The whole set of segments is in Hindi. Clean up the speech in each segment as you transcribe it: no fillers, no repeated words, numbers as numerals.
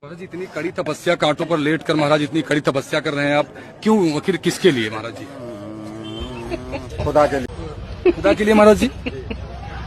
महाराज इतनी कड़ी तपस्या कांटों पर लेट कर महाराज इतनी कड़ी तपस्या कर रहे हैं आप, क्यों आखिर किसके लिए महाराज जी? खुदा के लिए। खुदा के लिए महाराज जी?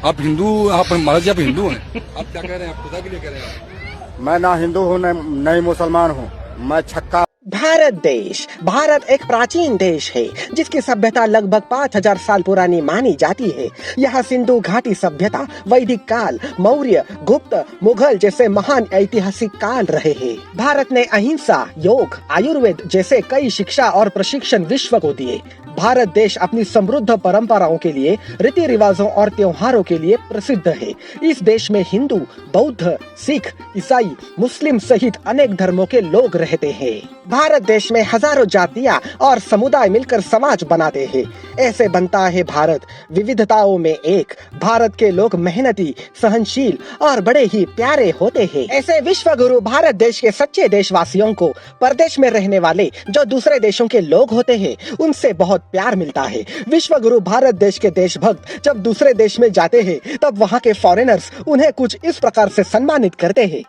आप हिंदू, आप महाराज जी आप हिंदू हैं, आप क्या कह रहे हैं? आप खुदा के लिए कह रहे हैं? मैं ना हिंदू हूँ नहीं मुसलमान हूँ, मैं छक्का। भारत एक प्राचीन देश है जिसकी सभ्यता लगभग 5000 साल पुरानी मानी जाती है। यहाँ सिंधु घाटी सभ्यता, वैदिक काल, मौर्य, गुप्त, मुगल जैसे महान ऐतिहासिक काल रहे हैं। भारत ने अहिंसा, योग, आयुर्वेद जैसे कई शिक्षा और प्रशिक्षण विश्व को दिए। भारत देश अपनी समृद्ध परंपराओं के लिए, रीति रिवाजों और त्योहारों के लिए प्रसिद्ध है। इस देश में हिंदू, बौद्ध, सिख, ईसाई, मुस्लिम सहित अनेक धर्मों के लोग रहते हैं। भारत देश में हजारों जातियां और समुदाय मिलकर समाज बनाते हैं। ऐसे बनता है भारत विविधताओं में एक। भारत के लोग मेहनती, सहनशील और बड़े ही प्यारे होते हैं। ऐसे विश्व गुरु भारत देश के सच्चे देशवासियों को परदेश में रहने वाले जो दूसरे देशों के लोग होते हैं उनसे बहुत प्यार मिलता है। विश्व गुरु भारत देश के देशभक्त जब दूसरे देश में जाते हैं तब वहाँ के फॉरेनर्स उन्हें कुछ इस प्रकार से सम्मानित करते हैं।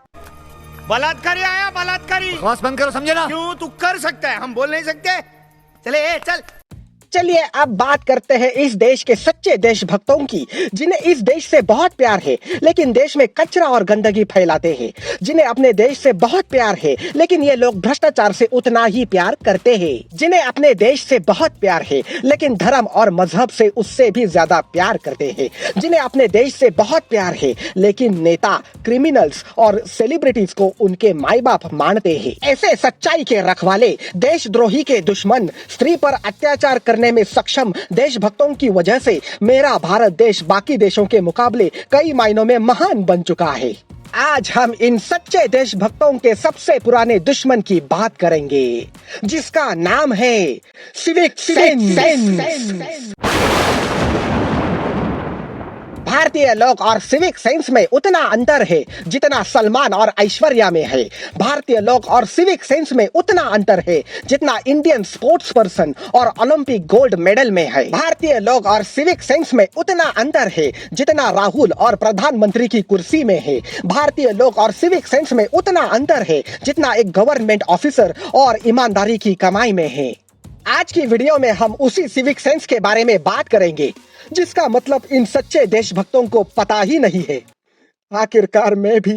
बलात्कारी आया, बलात्कारी। बकवास बंद करो, समझे ना? क्यों? तू कर सकता है, हम बोल नहीं सकते? चले चल। चलिए अब बात करते हैं इस देश के सच्चे देशभक्तों की, जिन्हें इस देश से बहुत प्यार है लेकिन देश में कचरा और गंदगी फैलाते हैं। जिन्हें अपने देश से बहुत प्यार है लेकिन ये लोग भ्रष्टाचार से उतना ही प्यार करते हैं। जिन्हें अपने देश से बहुत प्यार है लेकिन धर्म और मजहब से उससे भी ज्यादा प्यार करते हैं। जिन्हें अपने देश से बहुत प्यार है लेकिन नेता, क्रिमिनल्स और सेलिब्रिटीज को उनके माई बाप मानते हैं। ऐसे सच्चाई के रखवाले, देशद्रोही के दुश्मन, स्त्री पर अत्याचार करने में सक्षम देशभक्तों की वजह से मेरा भारत देश बाकी देशों के मुकाबले कई मायनों में महान बन चुका है। आज हम इन सच्चे देशभक्तों के सबसे पुराने दुश्मन की बात करेंगे जिसका नाम है सिविक सेंस। भारतीय लोग और सिविक सेंस में उतना अंतर है जितना सलमान और ऐश्वर्या में है। भारतीय लोग और सिविक सेंस में उतना अंतर है जितना इंडियन स्पोर्ट्स पर्सन और ओलंपिक गोल्ड मेडल में है। भारतीय लोग और सिविक सेंस में उतना अंतर है जितना राहुल और प्रधानमंत्री की कुर्सी में है। भारतीय लोग और सिविक सेंस में उतना अंतर है जितना एक गवर्नमेंट ऑफिसर और ईमानदारी की कमाई में है। आज की वीडियो में हम उसी सिविक सेंस के बारे में बात करेंगे जिसका मतलब इन सच्चे देशभक्तों को पता ही नहीं है। आखिरकार मैं भी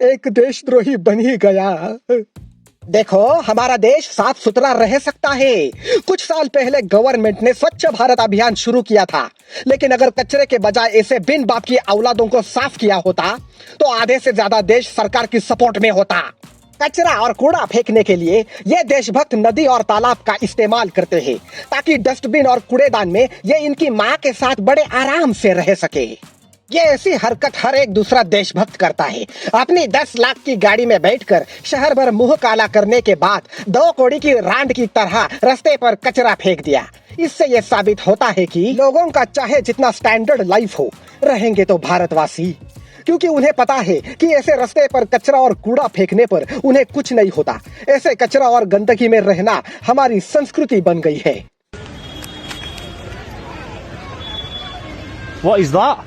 एक देशद्रोही बन ही गया। देखो, हमारा देश साफ सुथरा रह सकता है। कुछ साल पहले गवर्नमेंट ने स्वच्छ भारत अभियान शुरू किया था, लेकिन अगर कचरे के बजाय ऐसे बिन बाप की औलादों को साफ किया होता तो आधे से ज्यादा देश सरकार की सपोर्ट में होता। कचरा और कूड़ा फेंकने के लिए ये देशभक्त नदी और तालाब का इस्तेमाल करते हैं ताकि डस्टबिन और कूड़ेदान में ये इनकी माँ के साथ बड़े आराम से रह सके। ये ऐसी हरकत हर एक दूसरा देशभक्त करता है। अपनी 10 लाख की गाड़ी में बैठकर शहर भर मुंह काला करने के बाद 2 कौड़ी की रांड की तरह रास्ते पर कचरा फेंक दिया। इससे ये साबित होता है कि लोगों का चाहे जितना स्टैंडर्ड लाइफ हो, रहेंगे तो भारतवासी, क्योंकि उन्हें पता है कि ऐसे रास्ते पर कचरा और कूड़ा फेंकने पर उन्हें कुछ नहीं होता। ऐसे कचरा और गंदगी में रहना हमारी संस्कृति बन गई है। What is that?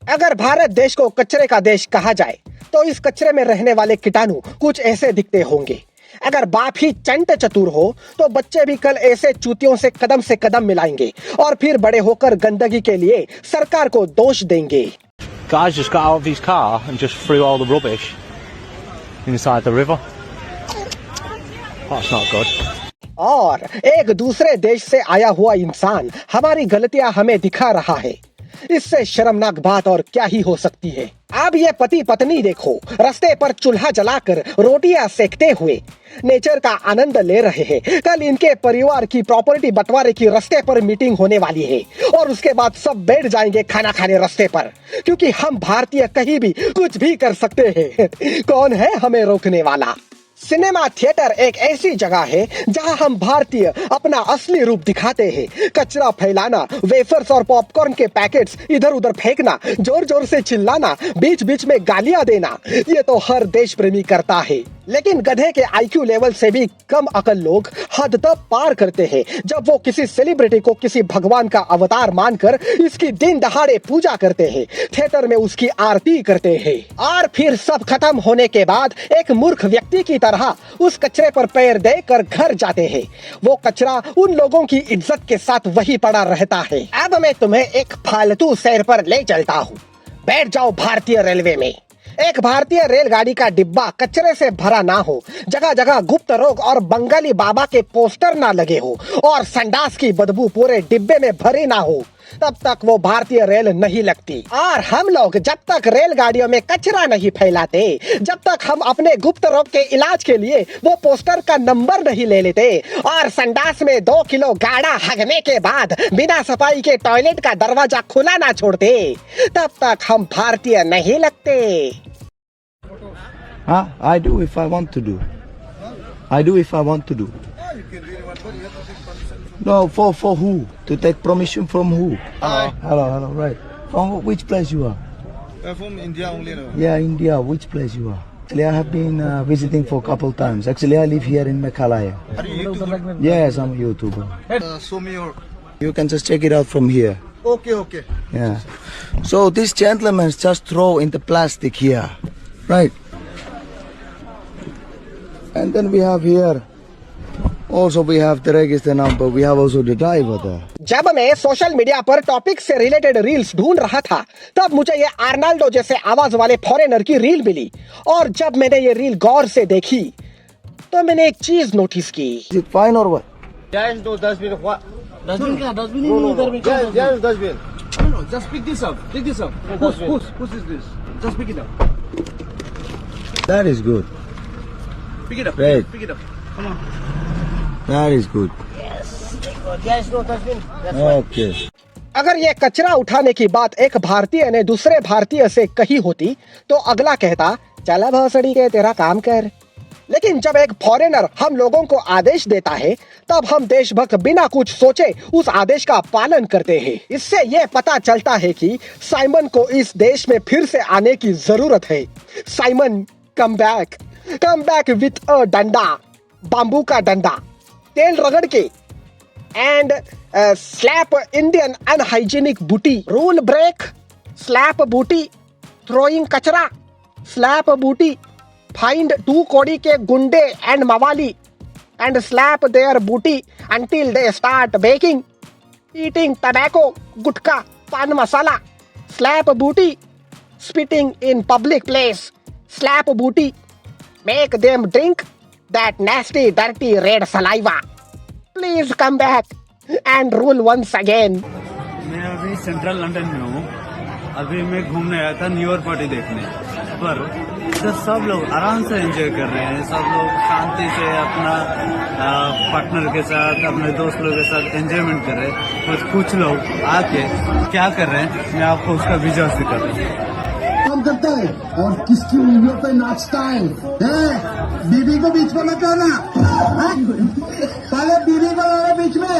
अगर भारत देश को कचरे का देश कहा जाए तो इस कचरे में रहने वाले कीटाणु कुछ ऐसे दिखते होंगे। अगर बाप ही चंट चतुर हो तो बच्चे भी कल ऐसे चूतियों से कदम मिलाएंगे और फिर बड़े होकर गंदगी के लिए सरकार को दोष देंगे। Guys just got out of his car and just threw all the rubbish inside the river. That's not good. और एक दूसरे देश से आया हुआ इंसान हमारी गलतियां हमें दिखा रहा है। इससे शर्मनाक बात और क्या ही हो सकती है। अब ये पति पत्नी देखो, रास्ते पर चूल्हा जलाकर रोटियां सेकते हुए नेचर का आनंद ले रहे हैं। कल इनके परिवार की प्रॉपर्टी बंटवारे की रास्ते पर मीटिंग होने वाली है और उसके बाद सब बैठ जाएंगे खाना खाने रास्ते पर, क्योंकि हम भारतीय कहीं भी कुछ भी कर सकते हैं। कौन है हमें रोकने वाला? सिनेमा थिएटर एक ऐसी जगह है जहां हम भारतीय अपना असली रूप दिखाते हैं। कचरा फैलाना, वेफर्स और पॉपकॉर्न के पैकेट्स इधर उधर फेंकना, जोर जोर से चिल्लाना, बीच बीच में गालियां देना, ये तो हर देश प्रेमी करता है। लेकिन गधे के आईक्यू लेवल से भी कम अकल लोग हद तक पार करते हैं जब वो किसी सेलिब्रिटी को किसी भगवान का अवतार मानकर इसकी दिन दहाड़े पूजा करते हैं, थिएटर में उसकी आरती करते हैं और फिर सब खत्म होने के बाद एक मूर्ख व्यक्ति की तरह उस कचरे पर पैर देकर घर जाते हैं। वो कचरा उन लोगों की इज्जत के साथ वही पड़ा रहता है। अब मैं तुम्हें एक फालतू सैर पर ले चलता हूँ। बैठ जाओ भारतीय रेलवे में। एक भारतीय रेलगाड़ी का डिब्बा कचरे से भरा ना हो, जगह जगह गुप्त रोग और बंगाली बाबा के पोस्टर ना लगे हो और संडास की बदबू पूरे डिब्बे में भरी ना हो, तब तक वो भारतीय रेल नहीं लगती। और हम लोग जब तक रेलगाड़ियों में कचरा नहीं फैलाते, जब तक हम अपने गुप्त रोग के इलाज के लिए वो पोस्टर का नंबर नहीं ले लेते और संडास में 2 किलो गाढ़ा हगने के बाद बिना सफाई के टॉयलेट का दरवाजा खुला ना छोड़ते, तब तक हम भारतीय नहीं लगते। I do if I want to do. I do if I want to do. No, for who? To take permission from who? Hello, right. From which place you are? I'm from India only now. Yeah, India. Which place you are? Actually, I have been visiting for a couple times. Actually, I live here in Meghalaya. Are you YouTuber? Yes, I'm a YouTuber. Show me your. You can just check it out from here. Okay. Yeah. So this gentleman just throw in the plastic here, right? And then we have here. Also we have the register number. We have also the driver there. जब मैं सोशल मीडिया पर टॉपिक से रिलेटेड रील्स ढूंढ रहा था, तब मुझे ये आर्नाल्डो जैसे आवाज वाले फॉरेनर की रील मिली और जब मैंने ये रील गौर से देखी तो मैंने एक चीज नोटिस की। Is it fine or what? Guys, no dustbin. What? Dustbin क्या? Dustbin ही नहीं इधर में क्या? Yes, dustbin. No, just pick this up. Pick this up. Whose is this? Just pick it up. That is good. Pick it up. Great. Pick it up. Come on. That is good. Yes, no dustbin. Okay. अगर ये कचरा उठाने की बात एक भारतीय ने दूसरे भारतीय से कही होती तो अगला कहता, चला भोसड़ी के तेरा काम कर। लेकिन जब एक फॉरेनर हम लोगों को आदेश देता है, तब हम देशभक्त बिना कुछ सोचे उस आदेश का पालन करते हैं। इससे ये पता चलता है कि साइमन को इस देश में फिर से आने की जरूरत है। Simon come back with a डंडा, बाम्बू का डंडा, तेल रगड़ के and slap Indian unhygienic booty, rule break, slap booty, throwing कचरा, स्लैप बूटी, फाइंड 2 कौड़ी के गुंडे एंड मवाली and slap their booty until they start begging, eating tobacco, gutkha, paan masala, slap booty, spitting in public place, slap booty, make them drink that nasty dirty red saliva. Please come back and rule once again. मैं अभी सेंट्रल लंदन में हूँ। अभी मैं घूमने आया था न्यू ईयर पार्टी देखने, पर इधर सब लोग आराम से एंजॉय कर रहे हैं। सब लोग शांति से अपना पार्टनर के साथ, अपने दोस्त लोगों के साथ एंजॉयमेंट कर रहे हैं। कुछ लोग आके क्या कर रहे हैं, मैं आपको उसका विजुअल दिखाता हूँ। काम करता है और किसकी उंगलियों पे नाचता है? बीबी को बीच में मत लाना, पहले बीबी को लाना बीच में।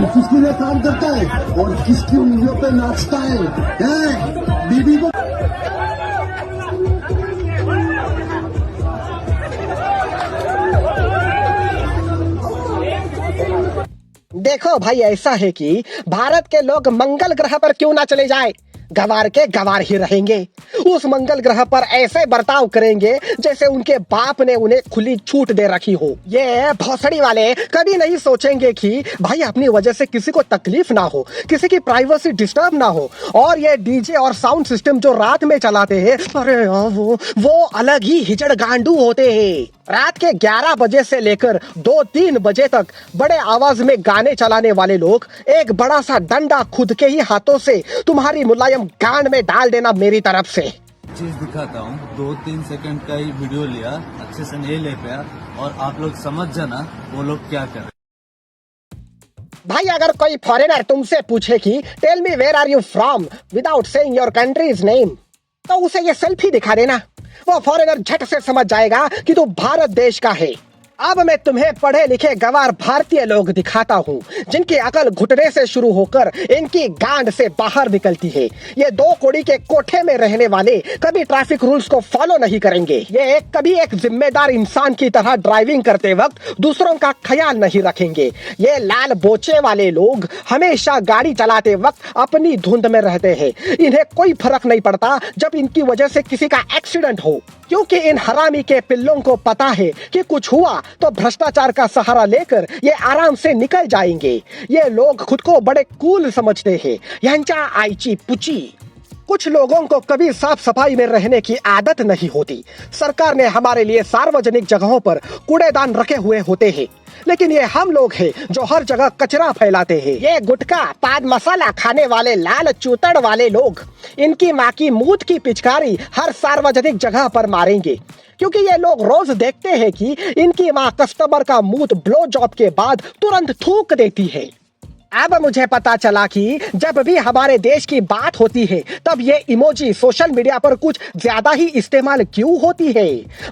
किसके लिए काम करता है और किसकी उंगलियों पे नाचता है? बीबी को। देखो भाई, ऐसा है कि भारत के लोग मंगल ग्रह पर क्यों ना चले जाए, गवार के गवार ही रहेंगे। उस मंगल ग्रह पर ऐसे बर्ताव करेंगे जैसे उनके बाप ने उन्हें खुली छूट दे रखी हो। ये भोसड़ी वाले कभी नहीं सोचेंगे कि भाई अपनी वजह से किसी को तकलीफ ना हो, किसी की प्राइवेसी डिस्टर्ब ना हो। और ये डीजे और साउंड सिस्टम जो रात में चलाते हैं, अरे वो अलग ही हिजड़ गांडू होते हैं। रात के 11 बजे से लेकर 2-3 बजे तक बड़े आवाज में गाने चलाने वाले लोग एक बड़ा सा डंडा खुद के ही हाथों से तुम्हारी मुलायम गांड में डाल देना मेरी तरफ से। चीज दिखाता हूँ, 2-3 सेकंड का ही वीडियो लिया, अच्छे से नहीं ले पाया, और आप लोग समझ जाना वो लोग क्या कर रहे हैं। भाई अगर कोई फॉरेनर तुमसे पूछे कि tell me where are you from without saying your country's name, तो उसे ये सेल्फी दिखा देना। वो फॉरेनर झट से समझ जाएगा कि तू भारत देश का है। अब मैं तुम्हें पढ़े लिखे गवार भारतीय लोग दिखाता हूँ जिनकी अकल घुटने से शुरू होकर इनकी गांड से बाहर निकलती है। ये 2 कौड़ी के कोठे में रहने वाले कभी ट्रैफिक रूल्स को फॉलो नहीं करेंगे। ये कभी एक जिम्मेदार इंसान की तरह ड्राइविंग करते वक्त दूसरों का ख्याल नहीं रखेंगे। ये लाल बोचे वाले लोग हमेशा गाड़ी चलाते वक्त अपनी धुंध में रहते हैं। इन्हें कोई फर्क नहीं पड़ता जब इनकी वजह से किसी का एक्सीडेंट हो, क्योंकि इन हरामी के पिल्लों को पता है कि कुछ हुआ तो भ्रष्टाचार का सहारा लेकर ये आराम से निकल जाएंगे। ये लोग खुद को बड़े कूल समझते हैं। यांचा आईची पुची। कुछ लोगों को कभी साफ सफाई में रहने की आदत नहीं होती। सरकार ने हमारे लिए सार्वजनिक जगहों पर कूड़ेदान रखे हुए होते हैं, लेकिन ये हम लोग हैं जो हर जगह कचरा फैलाते हैं। ये गुटखा पान मसाला खाने वाले लाल चूतड़ वाले लोग इनकी माँ की मूत की पिचकारी हर सार्वजनिक जगह पर मारेंगे, क्योंकि ये लोग रोज देखते हैं कि इनकी माँ कस्टमर का मूत ब्लो जॉब के बाद तुरंत थूक देती है। अब मुझे पता चला कि जब भी हमारे देश की बात होती है तब ये इमोजी सोशल मीडिया पर कुछ ज्यादा ही इस्तेमाल क्यों होती है।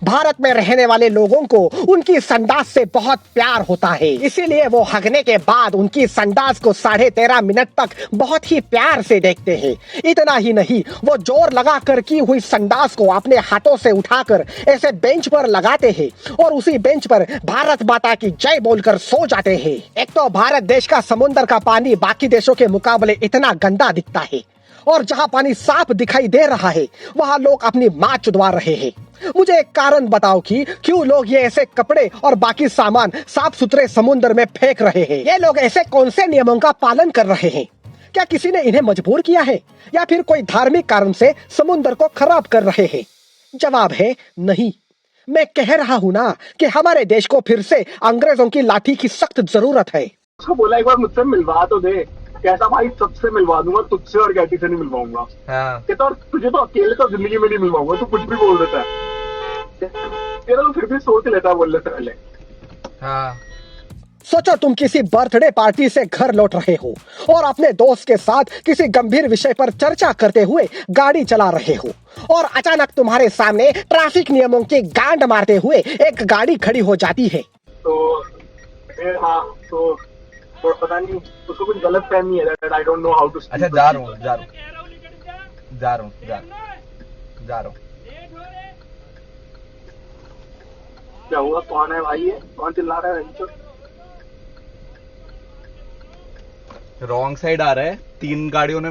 भारत में रहने वाले लोगों को उनकी संडास से बहुत प्यार होता है, इसीलिए वो हगने के बाद उनकी संडास को 13.5 मिनट तक बहुत ही प्यार से देखते हैं। इतना ही नहीं, वो जोर लगा कर की हुई संडास को अपने हाथों से उठाकर ऐसे बेंच पर लगाते हैं और उसी बेंच पर भारत माता की जय बोलकर सो जाते हैं। एक तो भारत देश का समुद्र का पानी बाकी देशों के मुकाबले इतना गंदा दिखता है, और जहां पानी साफ दिखाई दे रहा है वहां लोग अपनी मां चुदवा रहे हैं। मुझे एक कारण बताओ कि क्यों लोग ये ऐसे कपड़े और बाकी सामान साफ सुथरे समुद्र में फेंक रहे हैं। ये लोग ऐसे कौन से नियमों का पालन कर रहे हैं? क्या किसी ने इन्हें मजबूर किया है या फिर कोई धार्मिक कारण से समुद्र को खराब कर रहे हैं? जवाब है नहीं। मैं कह रहा हूं ना कि हमारे देश को फिर से अंग्रेजों की लाठी की सख्त जरूरत है। उसको बोला एक बार मुझसे मिलवा तो दे। कहता भाई सबसे मिलवा दूंगा, तुझसे और गैटी से नहीं मिलवाऊंगा। कहता और तुझे तो अकेले तो जिंदगी में नहीं मिलवाऊंगा, तू कुछ भी बोल देता है। तेरा तो फिर भी सोच लेता है बोलने से पहले। सोचो तुम किसी बर्थडे पार्टी से घर लौट रहे हो और अपने दोस्त के साथ किसी गंभीर विषय पर चर्चा करते हुए गाड़ी चला रहे हो, और अचानक तुम्हारे सामने ट्रैफिक नियमों की गांड मारते हुए एक गाड़ी खड़ी हो जाती है। तो हाँ, तो पता नहीं उसको कुछ गलत फहमी है। I don't know how to. अच्छा जा रहा हूँ क्या हुआ? कौन है भाई? ये कौन चिल्ला रहा है? रॉन्ग साइड आ रहा है, 3 गाड़ियों ने।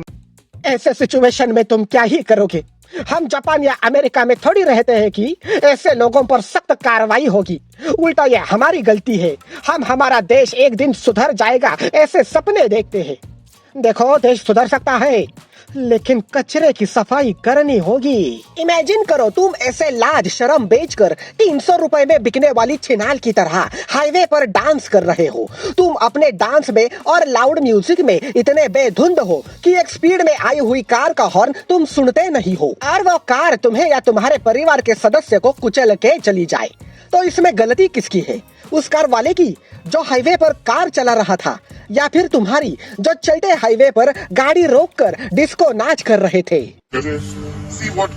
ऐसे सिचुएशन में तुम क्या ही करोगे? हम जापान या अमेरिका में थोड़ी रहते हैं कि ऐसे लोगों पर सख्त कार्रवाई होगी। उल्टा ये हमारी गलती है। हम हमारा देश एक दिन सुधर जाएगा ऐसे सपने देखते हैं। देखो, देश सुधर सकता है लेकिन कचरे की सफाई करनी होगी। इमेजिन करो तुम ऐसे लाज शर्म बेचकर 300 रुपए में बिकने वाली छिनाल की तरह हाईवे पर डांस कर रहे हो। तुम अपने डांस में और लाउड म्यूजिक में इतने बेधुंद हो कि एक स्पीड में आई हुई कार का हॉर्न तुम सुनते नहीं हो, और वो कार तुम्हें या तुम्हारे परिवार के सदस्य को कुचल के चली जाए। तो इसमें गलती किसकी है? उस कार वाले की जो हाईवे पर कार चला रहा था, या फिर तुम्हारी जो चलते हाईवे पर गाड़ी रोककर डिस्को नाच कर रहे थे? See what?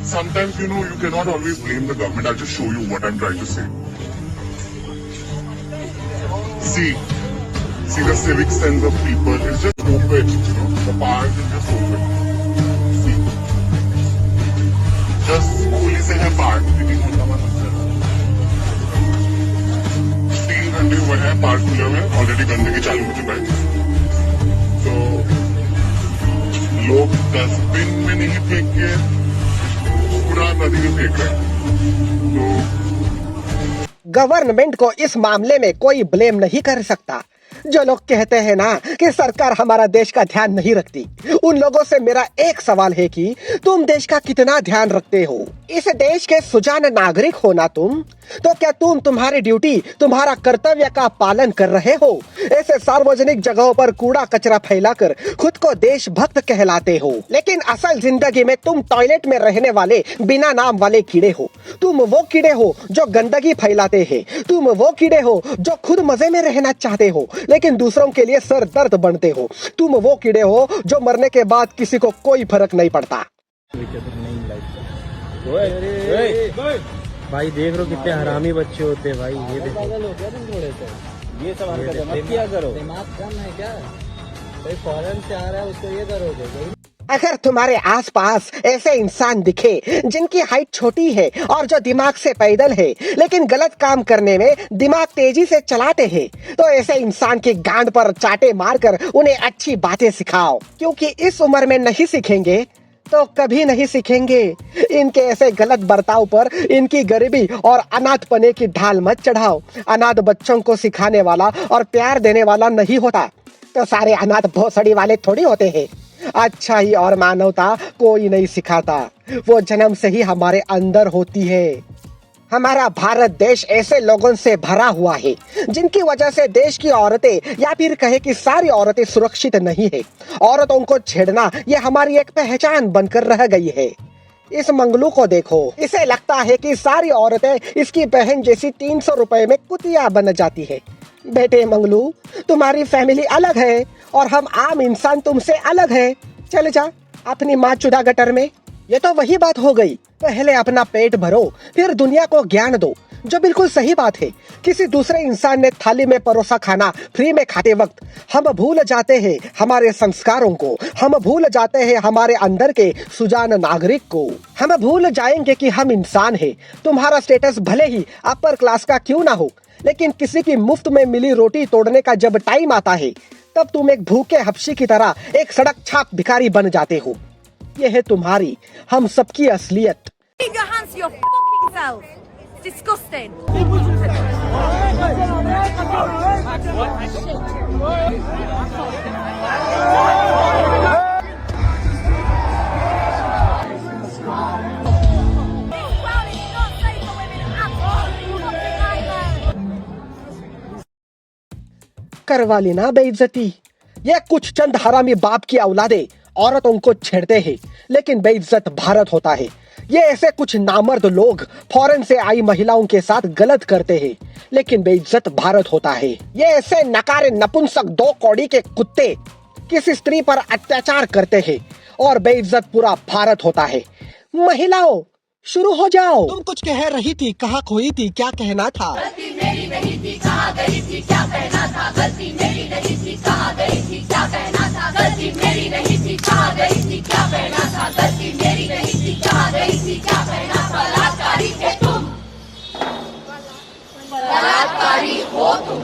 Sometimes you cannot always blame the government. I'll just show you what I'm trying to say. See the civic sense of people is just open. The park is just open. See, just police है park. 3 घंटे हुए हैं पार्क खुले हुए, ऑलरेडी गंदगी चालू हो चुका है। तो लोग डस्टबिन में नहीं फेंक के पूरा नदी में फेंक रहे हैं। तो गवर्नमेंट को इस मामले में कोई ब्लेम नहीं कर सकता। जो लोग कहते हैं ना कि सरकार हमारा देश का ध्यान नहीं रखती, उन लोगों से मेरा एक सवाल है कि तुम देश का कितना ध्यान रखते हो? इस देश के सुजान नागरिक हो ना तुम, तो क्या तुम तुम्हारी ड्यूटी, तुम्हारा कर्तव्य का पालन कर रहे हो? ऐसे सार्वजनिक जगहों पर कूड़ा कचरा फैलाकर खुद को देशभक्त कहलाते हो, लेकिन असल जिंदगी में तुम टॉयलेट में रहने वाले बिना नाम वाले कीड़े हो। तुम वो कीड़े हो जो गंदगी फैलाते हैं। तुम वो कीड़े हो जो खुद मजे में रहना चाहते हो लेकिन दूसरों के लिए सर दर्द बनते हो। तुम वो कीड़े हो जो मरने के बाद किसी को कोई फर्क नहीं पड़ता। भाई देख लो कितने हरामी बच्चे होते हैं भाई। ये देखो ये सब हरकत मत किया करो। दिमाग कम है क्या? कोई फॉरेन से आ रहा है उसको ये करोगे? अगर तुम्हारे आसपास ऐसे इंसान दिखे जिनकी हाइट छोटी है और जो दिमाग से पैदल है लेकिन गलत काम करने में दिमाग तेजी से चलाते हैं, तो ऐसे इंसान की गांड पर चाटे मारकर उन्हें अच्छी बातें सिखाओ, क्योंकि इस उम्र में नहीं सीखेंगे तो कभी नहीं सीखेंगे। इनके ऐसे गलत बर्ताव पर इनकी गरीबी और अनाथपने की ढाल मत चढ़ाओ। अनाथ बच्चों को सिखाने वाला और प्यार देने वाला नहीं होता तो सारे अनाथ भोसड़ी वाले थोड़ी होते हैं। अच्छाई और मानवता कोई नहीं सिखाता, वो जन्म से ही हमारे अंदर होती है। हमारा भारत देश ऐसे लोगों से भरा हुआ है जिनकी वजह से देश की औरतें या फिर कहे कि सारी औरतें सुरक्षित नहीं है। औरतों को छेड़ना ये हमारी एक पहचान बनकर रह गई है। इस मंगलू को देखो, इसे लगता है कि सारी औरतें इसकी बहन जैसी 300 रुपए में कुतिया बन जाती है। बेटे मंगलू, तुम्हारी फैमिली अलग है और हम आम इंसान तुमसे अलग है। चले जा अपनी माँ चुदा गटर में। ये तो वही बात हो गई, पहले अपना पेट भरो फिर दुनिया को ज्ञान दो, जो बिल्कुल सही बात है। किसी दूसरे इंसान ने थाली में परोसा खाना फ्री में खाते वक्त हम भूल जाते हैं हमारे संस्कारों को, हम भूल जाते हैं हमारे अंदर के सुजान नागरिक को। हम भूल जाएंगे कि हम इंसान हैं। तुम्हारा स्टेटस भले ही अपर क्लास का क्यों ना हो, लेकिन किसी की मुफ्त में मिली रोटी तोड़ने का जब टाइम आता है तब तुम एक भूखे हबशी की तरह एक सड़क छाप भिखारी बन जाते हो। ये है तुम्हारी हम सबकी असलियत। करवा लेना बेइज्जती। ये कुछ चंद हरामी बाप की औलादे औरतों को छेड़ते हैं, लेकिन बेइज्जत भारत होता है। ये ऐसे कुछ नामर्द लोग फॉरेन से आई महिलाओं के साथ गलत करते हैं, लेकिन बेइज्जत भारत होता है। ये ऐसे नकारे नपुंसक 2 कौड़ी के कुत्ते किसी स्त्री पर अत्याचार करते हैं और बेइज्जत पूरा भारत होता है। महिलाओं शुरू हो जाओ। तुम कुछ कह रही थी, कहाँ खोई थी, क्या कहना था? गलती मेरी नहीं थी, कहाँ गई थी, क्या कहना था? गलती मेरी नहीं थी, कहाँ गई थी, क्या कहना था? गलती मेरी नहीं थी, कहाँ गई थी, क्या कहना था? गलती मेरी नहीं थी, कहाँ गई थी, क्या कहना था? बलात्कारी थे तुम, बलात्कारी हो तुम।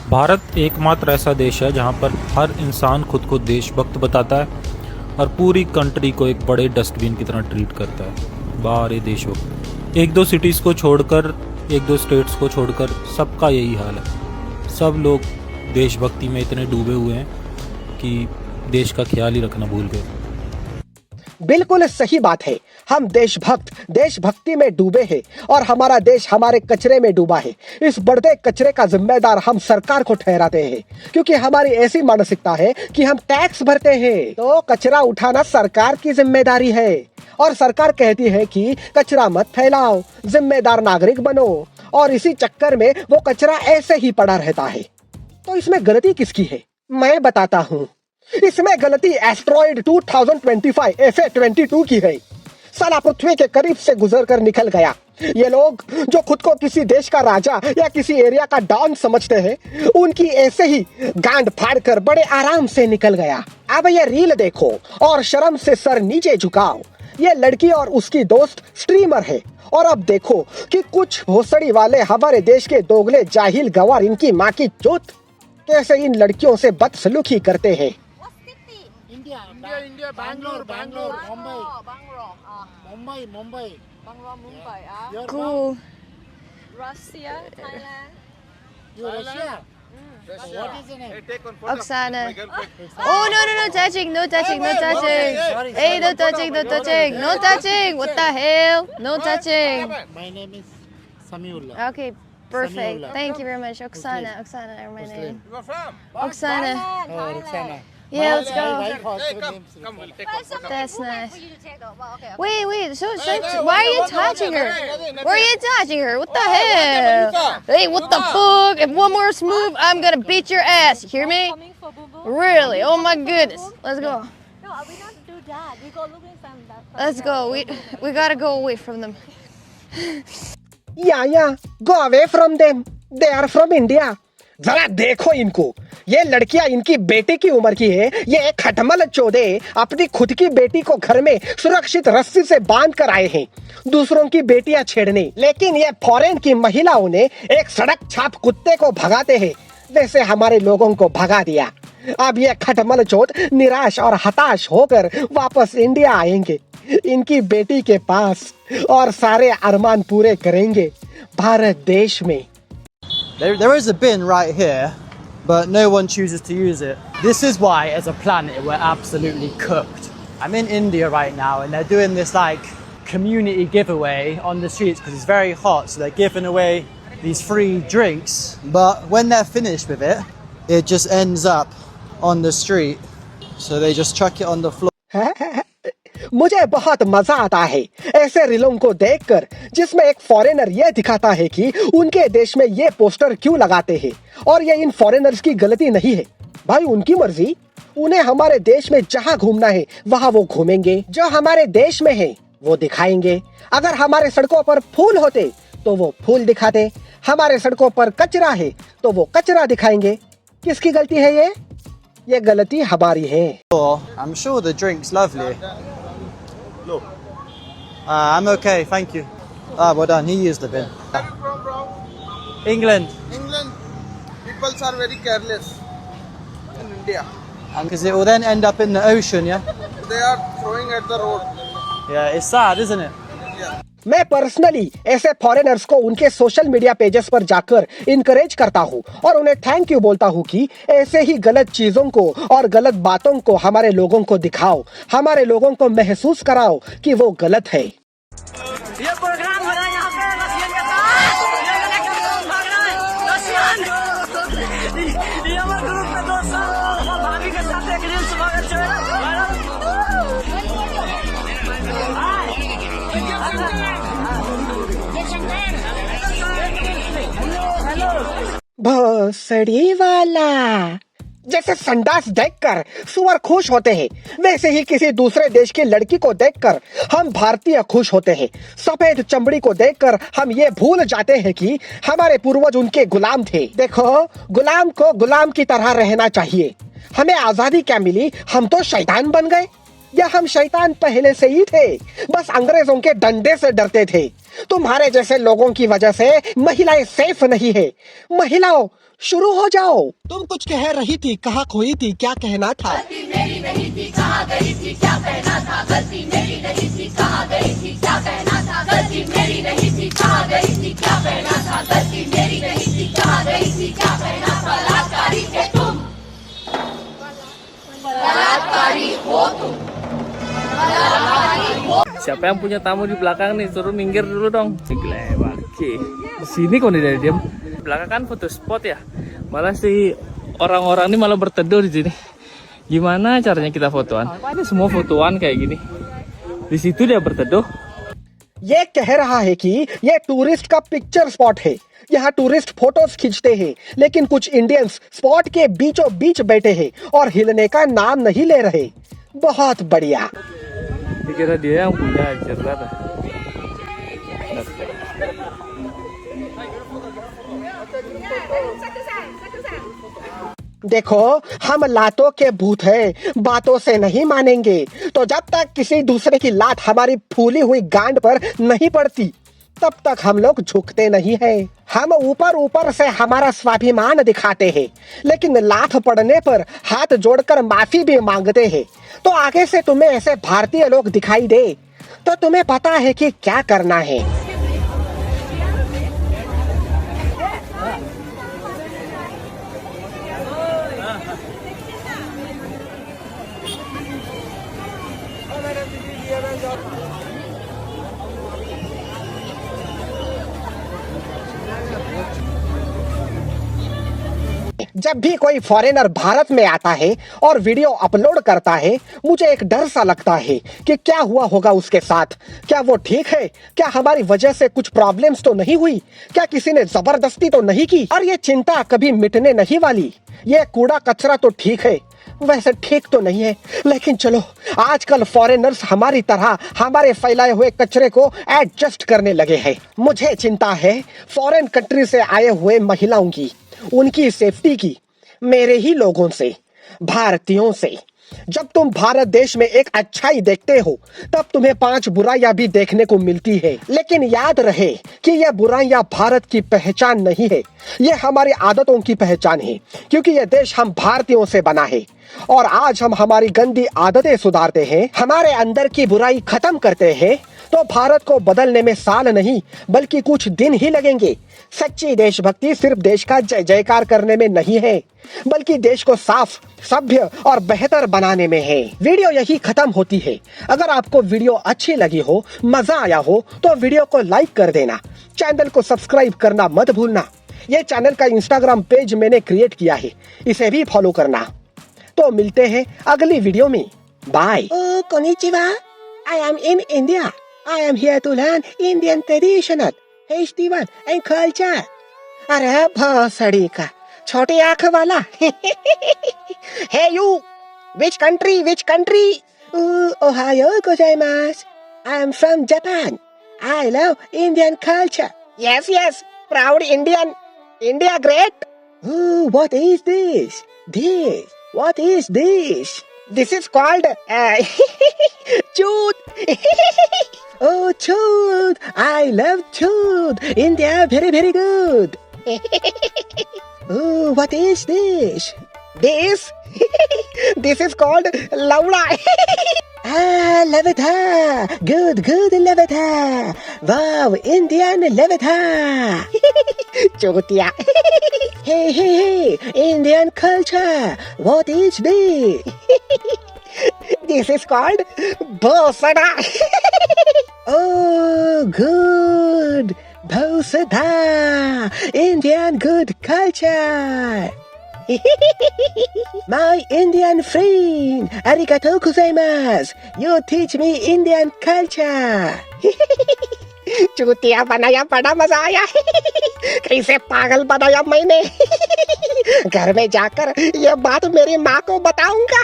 भारत एकमात्र ऐसा देश है जहाँ पर हर इंसान खुद को देशभक्त बताता है और पूरी कंट्री को एक बड़े डस्टबिन की तरह ट्रीट करता है। बाहर देशभक्त 1-2 सिटीज़ को छोड़कर, 1-2 स्टेट्स को छोड़कर सबका यही हाल है। सब लोग देशभक्ति में इतने डूबे हुए हैं कि देश का ख्याल ही रखना भूल गए। बिल्कुल सही बात है। हम देशभक्त देशभक्ति में डूबे हैं और हमारा देश हमारे कचरे में डूबा है। इस बढ़ते कचरे का जिम्मेदार हम सरकार को ठहराते हैं, क्योंकि हमारी ऐसी मानसिकता है कि हम टैक्स भरते हैं तो कचरा उठाना सरकार की जिम्मेदारी है, और सरकार कहती है कि कचरा मत फैलाओ, जिम्मेदार नागरिक बनो, और इसी चक्कर में वो कचरा ऐसे ही पड़ा रहता है। तो इसमें गलती किसकी है? मैं बताता हूँ। इसमें गलती एस्ट्रॉइड 2025 FA22 की है। साला पृथ्वी के करीब से गुजरकर निकल गया। ये लोग जो खुद को किसी देश का राजा या किसी एरिया का डॉन समझते हैं, उनकी ऐसे ही गांड फाड़ कर बड़े आराम से निकल गया। अब ये रील देखो और शर्म से सर नीचे झुकाओ। ये लड़की और उसकी दोस्त स्ट्रीमर है, और अब देखो कि कुछ भोसड़ी वाले हमारे देश के दोगले जाहिल गवार, इनकी माँ की चोट, कैसे इन लड़कियों से बदसलूकी करते हैं। India, Bangalore, Mumbai. Cool. Russia, Thailand. You Russia? What is your name? Oksana. Oh no, touching, no touching. Hey, no touching. What the hell? No touching. My name is Samiullah. Okay, perfect. Samiullah. Thank you very much, Oksana. Oksana, my name. You are from? Oksana. Oh, Roxana. Yeah, let's go. Come. That's nice. Wait. So, why are you touching her? Why are you touching her? What the hell? Hey, what the fuck? If one more move, I'm gonna beat your ass. You hear me? Really? Oh my goodness. Let's go. Let's go. We gotta go away from them. Yeah, go away from them. They are from India. जरा देखो इनको, ये लड़कियां इनकी बेटी की उम्र की है। ये खटमल चौधे अपनी खुद की बेटी को घर में सुरक्षित रस्सी से बांध कर आए हैं दूसरों की बेटियां छेड़ने। लेकिन ये फॉरेन की महिलाओं ने एक सड़क छाप कुत्ते को भगाते हैं वैसे हमारे लोगों को भगा दिया। अब ये खटमल चौथ निराश और हताश होकर वापस इंडिया आएंगे इनकी बेटी के पास और सारे अरमान पूरे करेंगे भारत देश में। There is a bin right here, but no one chooses to use it. This is why, as a planet, we're absolutely cooked. I'm in India right now, and they're doing this like community giveaway on the streets because it's very hot. So they're giving away these free drinks, but when they're finished with it, it just ends up on the street. So they just chuck it on the floor. मुझे बहुत मजा आता है ऐसे रीलों को देखकर जिसमें एक फॉरेनर ये दिखाता है कि उनके देश में ये पोस्टर क्यों लगाते हैं और ये इन फॉरेनर्स की गलती नहीं है। भाई उनकी मर्जी, उन्हें हमारे देश में जहां घूमना है वहां वो घूमेंगे, जो हमारे देश में है वो दिखाएंगे। अगर हमारे सड़कों पर फूल होते तो वो फूल दिखाते, हमारे सड़कों पर कचरा है तो वो कचरा दिखाएंगे। किसकी गलती है ये गलती हमारी है। I'm sure the drink's lovely. Look. I'm okay, thank you. Well done, he used the bin. Where are you from, bro? England. England. People are very careless in India. Because it will then end up in the ocean, yeah? They are throwing at the road. Yeah, it's sad, isn't it? Yeah. मैं पर्सनली ऐसे फॉरेनर्स को उनके सोशल मीडिया पेजेस पर जाकर इनकरेज करता हूँ और उन्हें थैंक यू बोलता हूँ कि ऐसे ही गलत चीजों को और गलत बातों को हमारे लोगों को दिखाओ, हमारे लोगों को महसूस कराओ कि वो गलत है। ये प्रोग्राम हो रहा है यहाँ पे रशियन के साथ, ये हमारे ग्रुप में दोस्तों भाभी के साथ एक रील स्वागत भोसड़ी वाला। जैसे संडास देखकर सुअर खुश होते हैं वैसे ही किसी दूसरे देश की लड़की को देखकर हम भारतीय खुश होते हैं। सफेद चमड़ी को देखकर हम ये भूल जाते हैं कि हमारे पूर्वज उनके गुलाम थे। देखो, गुलाम को गुलाम की तरह रहना चाहिए। हमें आजादी क्या मिली, हम तो शैतान बन गए। या हम शैतान पहले से ही थे, बस अंग्रेजों के डंडे से डरते थे। तुम्हारे जैसे लोगों की वजह से महिलाएं सेफ नहीं है। महिलाओं शुरू हो जाओ। तुम कुछ कह रही थी, कहाँ खोई थी, क्या कहना था? गलती मेरी नहीं थी, कहाँ गई थी, क्या कहना था? गलती मेरी नहीं थी, कहाँ गई थी, क्या कहना था? गलती मेरी नहीं थी, कहाँ गई थी, क्या कहना था? गलती मेरी नहीं थी, कहाँ गई थी, क्या कहना था? बलात्कारी थे तुम, बलात्कारी हो तुम। Siapa yang punya tamu di belakang nih, suruh minggir dulu dong. Gila, Oke. Sini kok nih dari diam. Belakang kan foto spot ya. Malah si orang-orang ini malah berteduh di sini. Gimana caranya kita fotoan? Ini semua fotoan kayak gini. Di situ dia berteduh. ये कह रहा है कि ये टूरिस्ट का पिक्चर स्पॉट है, यहाँ टूरिस्ट फोटोज खींचते हैं, लेकिन कुछ इंडियंस स्पॉट के बीचों बीच बैठे हैं और हिलने का नाम नहीं ले रहे। बहुत बढ़िया। Dikira dia yang punya cerita. देखो, हम लातों के भूत हैं, बातों से नहीं मानेंगे। तो जब तक किसी दूसरे की लात हमारी फूली हुई गांड पर नहीं पड़ती तब तक हम लोग झुकते नहीं हैं। हम ऊपर ऊपर से हमारा स्वाभिमान दिखाते हैं, लेकिन लात पड़ने पर हाथ जोड़कर माफी भी मांगते हैं। तो आगे से तुम्हें ऐसे भारतीय लोग दिखाई दे तो तुम्हें पता है कि क्या करना है। जब भी कोई फॉरेनर भारत में आता है और वीडियो अपलोड करता है, मुझे एक डर सा लगता है कि क्या हुआ होगा उसके साथ। क्या वो ठीक है? क्या हमारी वजह से कुछ प्रॉब्लम्स तो नहीं हुई? क्या किसी ने जबरदस्ती तो नहीं की? और ये चिंता कभी मिटने नहीं वाली। ये कूड़ा कचरा तो ठीक है, वैसे ठीक तो नहीं है, लेकिन चलो आजकल फॉरेनर्स हमारी तरह हमारे फैलाए हुए कचरे को एडजस्ट करने लगे हैं। मुझे चिंता है फॉरेन कंट्री से आए हुए महिलाओं की, उनकी सेफ्टी की, मेरे ही लोगों से, भारतीयों से। जब तुम भारत देश में एक अच्छाई देखते हो तब तुम्हें 5 बुराइयां भी देखने को मिलती है, लेकिन याद रहे कि यह बुराइयां भारत की पहचान नहीं है, ये हमारी आदतों की पहचान है, क्योंकि यह देश हम भारतीयों से बना है। और आज हम हमारी गंदी आदतें सुधारते हैं, हमारे अंदर की बुराई खत्म करते हैं, तो भारत को बदलने में साल नहीं बल्कि कुछ दिन ही लगेंगे। सच्ची देशभक्ति सिर्फ देश का जय जयकार करने में नहीं है, बल्कि देश को साफ, सभ्य और बेहतर बनाने में है। वीडियो यही खत्म होती है। अगर आपको वीडियो अच्छी लगी हो, मजा आया हो, तो वीडियो को लाइक कर देना, चैनल को सब्सक्राइब करना मत भूलना। ये चैनल का इंस्टाग्राम पेज मैंने क्रिएट किया है, इसे भी फॉलो करना। तो मिलते हैं अगली वीडियो में। बाय। कोनिचिवा, I am in India. I am here to learn Indian traditional, festival and culture. अरे भोसड़ी का छोटी आंख वाला। Hey you, which country? Which country? Ohio gozaimasu. I am from Japan. I love Indian culture. Yes, yes, proud Indian. India great. What is this? What is this? This is called Chood. Oh, Chood. I love Chood. India, very, very good. Oh, what is this? This is called Lauda. Lavata. Good, Lavata. Wow, Indian Lavata. Chotia. Hey, Indian culture. What is this? This is called Bhosada. Oh, good. Bhosada. Indian good culture. My Indian friend, arigatou gozaimasu. You teach me Indian culture. चूतिया बनाया, बड़ा मजा आया। कैसे पागल बनाया मैंने। घर में जाकर ये बात मेरी माँ को बताऊंगा।